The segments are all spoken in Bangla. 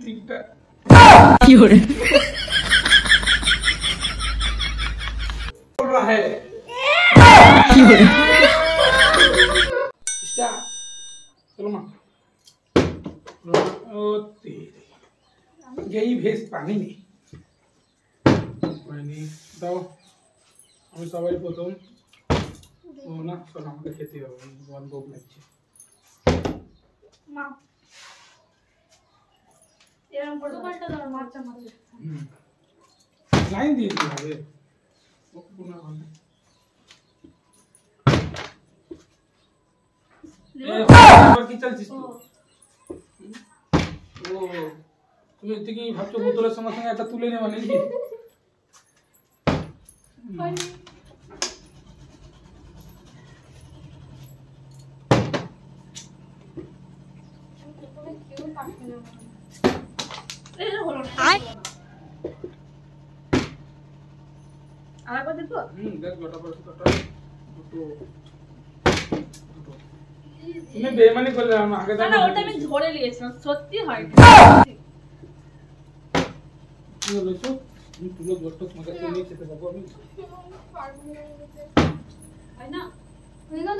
তিনটা কি হরে बोल रहा है কি হরে स्टार्ट चलो मां ओ तेरी यही भेस पानी नहीं पानी दाओ আমি সবাই প্রথম ও না শোন আমাকে খেতে হবে বল ভোগ লাগছে মা এরকম করে দোকানটা দাও মারচা মারচা লাইন দিয়ে দিতে হবে ওকে পুনঃ হবে এবার কি চলছিস তুই ও তুমি ঠিকই ভাবছো বোতলের সঙ্গে সঙ্গে একটা তুলে নেবা নাকি দেখ গোটা পড়ছে গোটা দুটো তুমি বেমানি করলে আমি আগে না ওটা আমি ধরে নিয়েছিলাম সত্যি হয় কি বলেছো তুমি তুলো গোটা তোমাকে নিয়ে খেতে পাবো আমি হয় না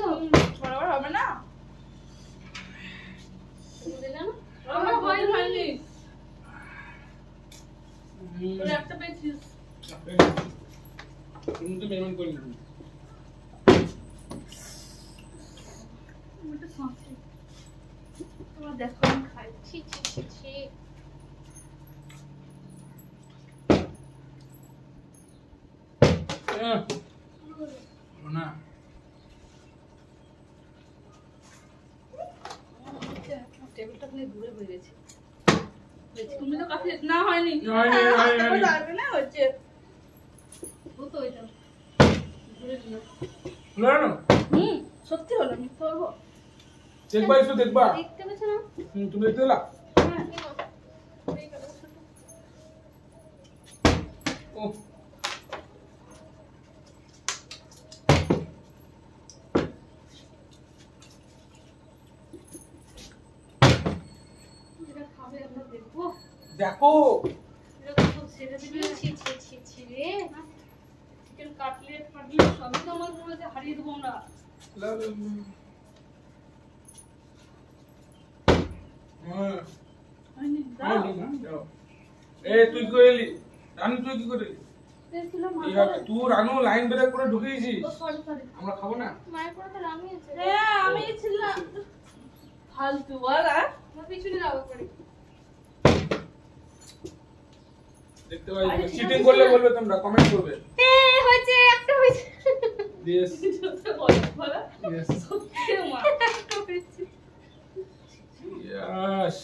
তো বরাবর হবে না আমার হয়নি তোর একটা পেয়েছিস তুমি তো বেমানি করলে তোমার দেখো আমি খাই ছি ছি ছি ছি না টেবিলটা পুরো দূরে হয়ে গেছে তুমি তো কাছে না হয়নি না হচ্ছে ও তো এটা দূরে দিও না না সত্যি হলো আমি করবো দেখবা একটু দেখবা দেখতে পেছ না তুমি দেখতে পেলা ও দেখো চিকেন কাটলেট ফাটলেট সবই তো আমার মনে হচ্ছে হারিয়ে দেবো আমরা তুই করে এলি রানু তুই কি করে তুই রানু লাইন ব্রেক করে ঢুকিয়েছিস আমরা খাবো না আমি ছিলাম ফালতু বলা পিছনে যাবো করে দেখতে পাই চিটিং করলে বলবে তোমরা কমেন্ট করবে হয়েছে একটা হয়েছে यस বলো यस সত্যি মা একটা হয়েছে यस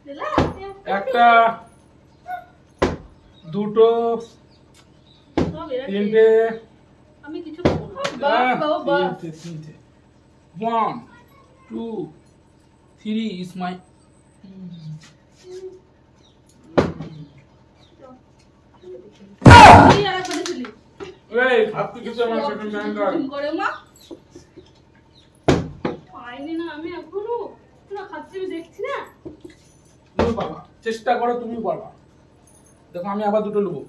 দিলা একটা দুটো তিনটে আমি কিছু খাবো না বাস বাবা বাস তিনটে 1 2 3 is my এই আর করে দিলি এই আপনি কিছু আমার সাথে ম্যান কর করে মা পাইনি না আমি এখনো পুরো খাচ্ছি আমি দেখছি না তুমি পারবা চেষ্টা করো তুমি পারবা দেখো আমি আবার দুটো নেবো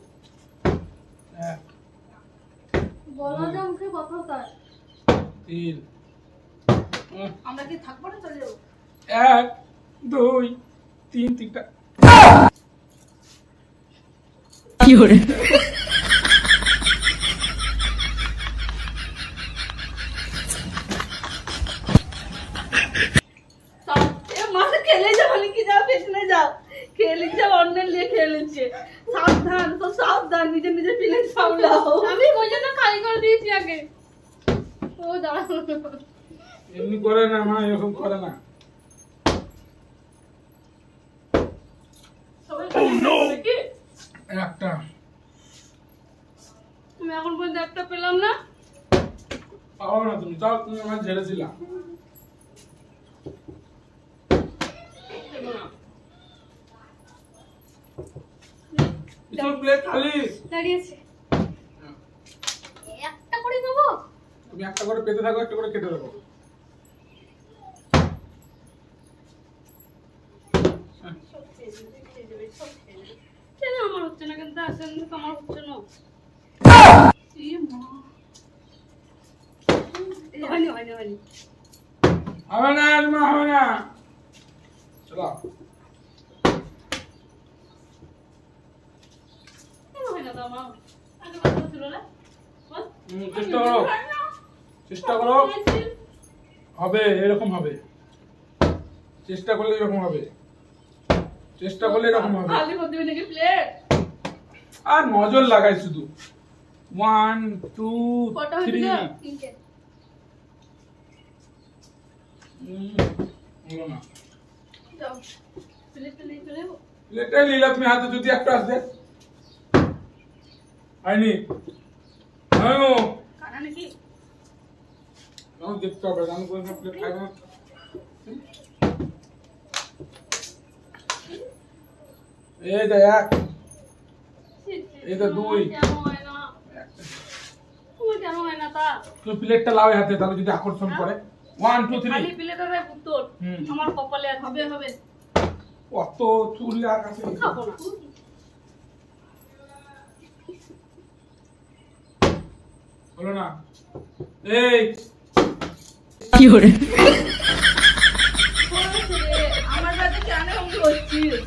বলা যা মুখে কথা তার 3 আমরা কি থাকবো না চলে যাবো 1 2 3 তিনটা কি হরে খেলে যাও কি যাও পেছনে যাও খেলে যাও অন্য নিয়ে খেলেছে সাবধান তো সাবধান নিজে নিজে ফিলে সামলাও আমি ওই জন্য খালি করে দিয়েছি আগে ও দাঁড়াও এমনি করে না মা এরকম করে না সবাই একটা তুমি এখন পর্যন্ত একটা পেলাম না পাও না তুমি তাও তুমি আমার ঝেড়ে দিলা প্লেট খালি দাঁড়িয়েছে একটা করে দেবো তুমি একটা করে পেতে থাকো একটা করে কেটে দেবো সব খেয়ে যাবে কেন আমার হচ্ছে না কিন্তু আসেন আমার হচ্ছে না হয়নি হবে না মা, হবে না। চলো হয় না তো আমার আগে কথা ছিল না চেষ্টা করো, চেষ্টা করো, হবে এরকম হবে, চেষ্টা করলে এরকম হবে, চেষ্টা করলে এরকম হবে। খালি করে দিবি নাকি প্লেট আর নজর লাগাই শুধু 1 2 কটা 3 হয়েছিল তিনটে হলো না। যাও প্লেটটা নিয়ে চলে যাবো প্লেটটা নিলে আপনি হাতে যদি একটা আসবে হয়নি আয়ো কাটা নাকি আমি দেখতে হবে আমি কোন প্লেট খাই না। এই দেখ এই তো দুই। কেন হয় না তোমার কেন হয় না তা তুই প্লেটটা লাও হাতে তাহলে যদি আকর্ষণ করে 1 2 3 খালি প্লেটের উত্তর আমার কপালে আর হবে কত চুরি আকাশে খাবো না হলো না। এই কি hore আমার বাড়িতে কেন আমি হচ্ছিস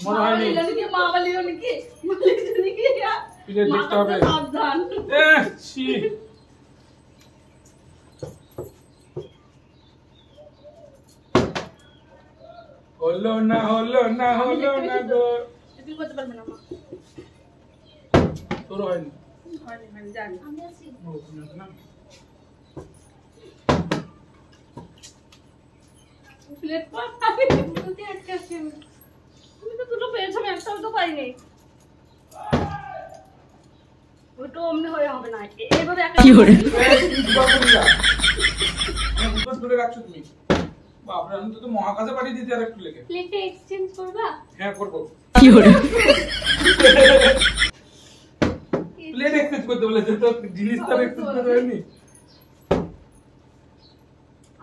মনে হয়নি মা বলি নাকি প্লেট দেখতে হবে। সাবধান ছি হলো না হলো না হলো না গো তুই করতে পারবে না মা তোর হয়নি হয়নি জানি আমি আছি ও তুমি আছো না প্লেট পর আমি দুটোতে আটকে আছি তুমি তো দুটো পেয়েছো আমি একটাও তো পাইনি ওটা অমনি হয়ে হবে না এইভাবে একটা কি hore ধরে রাখছো তুমি বাপরে আমি তো মহাকাশে পাঠিয়ে দিতে আর একটু লেগে প্লেটে এক্সচেঞ্জ করবা হ্যাঁ করবো কি hore প্লেট এক্সচেঞ্জ করতে বলেছে তো জিনিসটা এক্সচেঞ্জ করতে হয়নি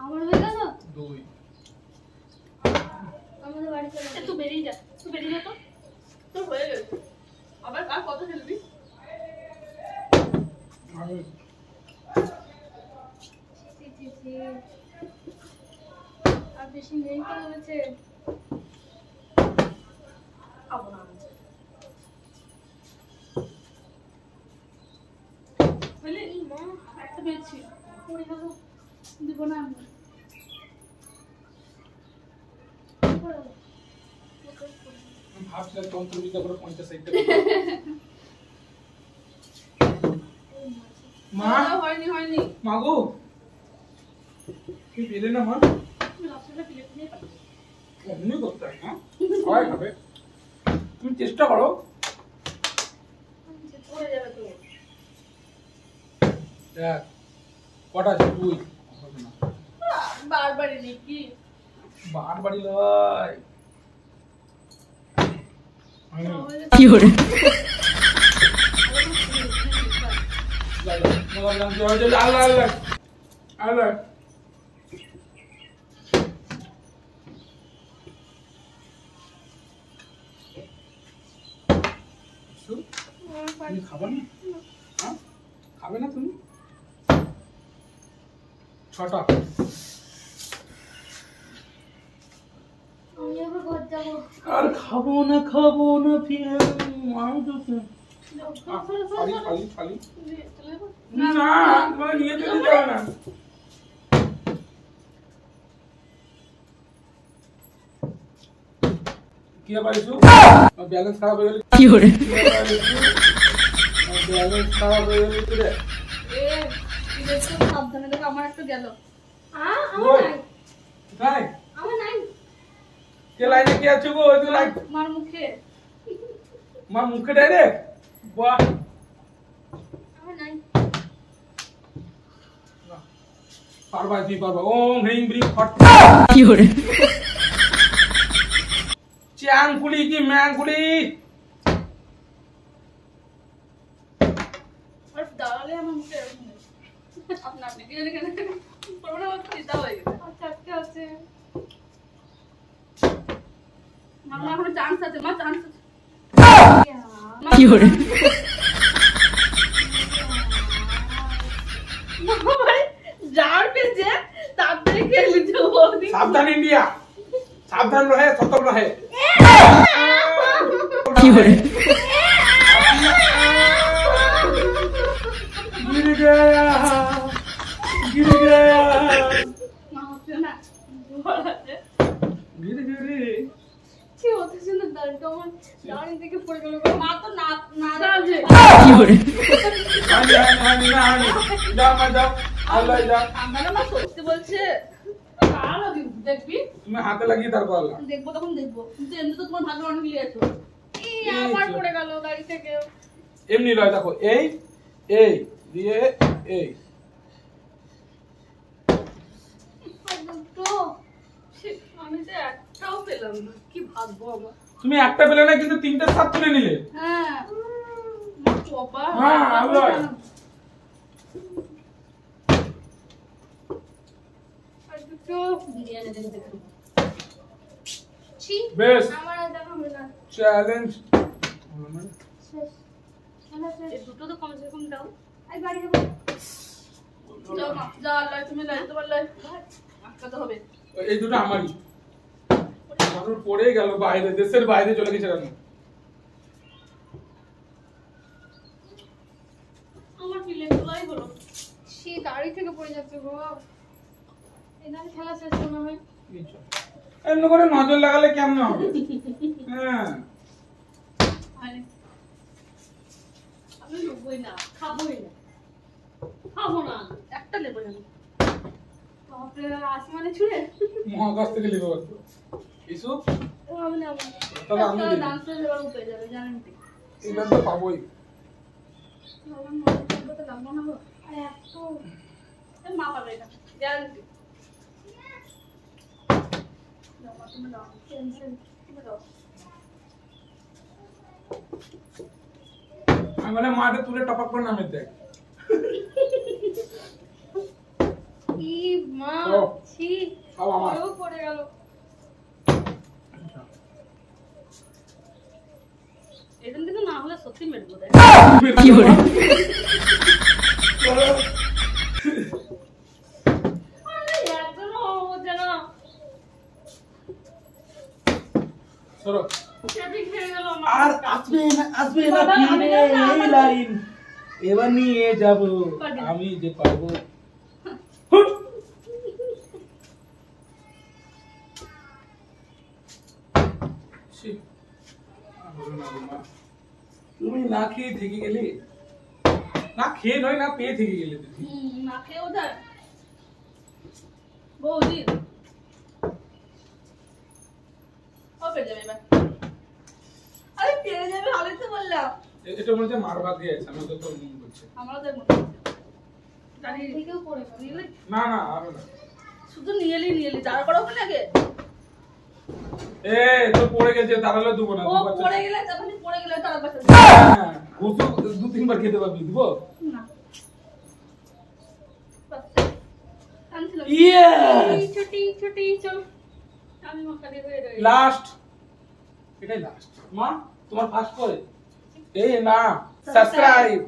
আমার হয়ে গেল দুই আমাদের বাড়ি চলে তুই বেরিয়ে যা তো তোর হয়ে গেছে আবার আর কত খেলবি আমি আর বেশি নেই তো হয়েছে খাবো না বলে মা একটা পেয়েছি পড়ে গেল দিব না আমি ভাবছিলাম তন্ত্রবিদ্যা করে 50 60টা মা হয়নি মাগো কি পেলে না মা রাস্তাটা প্লেট নিয়ে পাচ্ছি অমনি করতে হয় না সবাই খাবে তুমি চেষ্টা করো পড়ে যাবে তো দেখ কটা আছে দুই হবে না বারবারই নাকি বার বাড়ি লয় কি hore আল্লাহ আল্লাহ আল্লাহ তুমি খাবে না হ্যাঁ খাবে না তুমি ছটা আমি আবার ঘর যাবো আর খাবো না ফিরে আমি তো খালি খালি খালি না মানে নিয়ে চলে যাবে না কি আবার এসো ব্যালেন্স খারাপ হয়ে গেল কি hore ব্যালেন্স খারাপ হয়ে গেল রে সাবধানে দেখো আমার একটু গেল কোথায় আমার নাই কে লাইনে কে আছে গো ওই তো লাইন মার মুখে মা মুখে ডাইরেক্ট বাহ আমার নাই পারবা তুই পারবা ওম হ্রিং ব্রিং ফট কি hore চ্যাংকুলি কি ম্যাংকুলি আর দাঁড়ালে আমার মুখে এরকম আপনি কি জানি কেন করোনা চিন্তা হয়ে গেছে আচ্ছা আজকে আছে আমার কোনো চান্স আছে মা, চান্স আছে। কি হরে যার পেছে তাড়াতাড়ি খেলে যাবো। সাবধান ইন্ডিয়া, সাবধান রহে, সতর্ক রহে। কি হরে गिर गया, गिर गया, মা হচ্ছে না বল আছে गिर गिरी। কি হচ্ছে সুন্দর দাঁড়িয়ে আমার দাঁড়িয়ে থেকে পড়ে গেল। মা তো না না আছে কি হরে हानी हानी हानी, जाओ मत जाओ, আল্লাহ যাও। আমরা মা সত্যি বলছে। আর দেখবি তুমি হাতে লাগিয়ে তারপর আল্লাহ। দেখবো তখন দেখবো, কিন্তু এমনি তো তোমার ভাগ্য অনেক লিয়েছো। এই আমার পড়ে গেল গাড়ি থেকে। এমনি লয় দেখো, এই এই দিয়ে এই। তো আমি তো একটাও পেলাম না, কি ভাগ্য আমার। তুমি একটা পেলে না, কিন্তু তিনটা সাত তুলে নিলে। হ্যাঁ বাবা, হ্যাঁ আল্লাহ। তো বিরিয়ানি দেখতে ছি বেশ আমার আর দেখা হবে না। চ্যালেঞ্জ। শেষ এই দুটো তো কমসে কম দাও। আই বাড়ি যাবো। যাও মা, যা আল্লাহ তুমি লাই তোমার লাই আটকাতে হবে। এই দুটো আমারই। মানুষ পড়ে গেল বাইরে, দেশের বাইরে চলে গেছে কেন? আমার ফিলে তোলাই হলো। ছি গাড়ি থেকে পড়ে যাচ্ছে গো। এখানে খেলা শেষ মনে হয়। এমন করে নজর লাগালে কেমন হবে? হ্যাঁ আমি নেবই না, খাবোই না, খাবো না, একটা নেবো না। বাপরে আসমানে ছুঁড়ে মহাকাশ থেকে লিখে পারতো কিছু। আমি নেবো না। তাহলে আমি দিই। ডান্স করে এবার উঠে যাবে জানেন তো। এটা তো পাবোই। আমার মনে করতে তো লাগবো না গো। আরে এত এই মা পাবে এটা গ্যারান্টি। দাও মা, তুমি দাও টেনশন তুমি দাও। আমি মানে মাঠে তুলে টপাক করে নামে দেখ। কি মা ও, ছি সব আমার। ও পড়ে গেল। এখান থেকে না হলে সত্যি মেটবো দেখ। কি হরে আরে একদম হচ্ছে না। সরো। চেপে খেয়ে গেল আর আসবে না বাবা, আমি ফিরে জানি না, এই আমার- লাইন এবার নিয়ে যাব পারবি না। আমি যে পারবো। হুট। ছি, আর হলো না গো মা। তুমি না খেয়ে থেকে গেলে, না খেয়ে নয় না পেয়ে থেকে গেলে দিদি। না খেয়েও যায় বৌদি হবে যাবে এবার। আরে পেরে যাবে ভালোই তো বললাম। এটা মনে হচ্ছে মার ভাত দিয়ে আছে, আমার তো তোর মন করছে। আমারও তাই মনে হচ্ছে। জানি থেকেও পড়ে গেল নিলে না না হবে না। শুধু নিয়েলি দাঁড়া করা ওখানে আগে। এ তো পড়ে গেছে, দাঁড়ালে দেবো না। ও পড়ে গেলে যখনই পড়ে গেলে তার পাশে হ্যাঁ, ঘুষও 2-3 বার খেতে পারবি, দিব? না কানছিল Yes! ছোটি ছোটি চল আমি মক্কা দিয়ে হয়ে রইলাম। লাস্ট, এটাই লাস্ট। মা তোমার ফার্স্ট করে এই না সাবস্ক্রাইব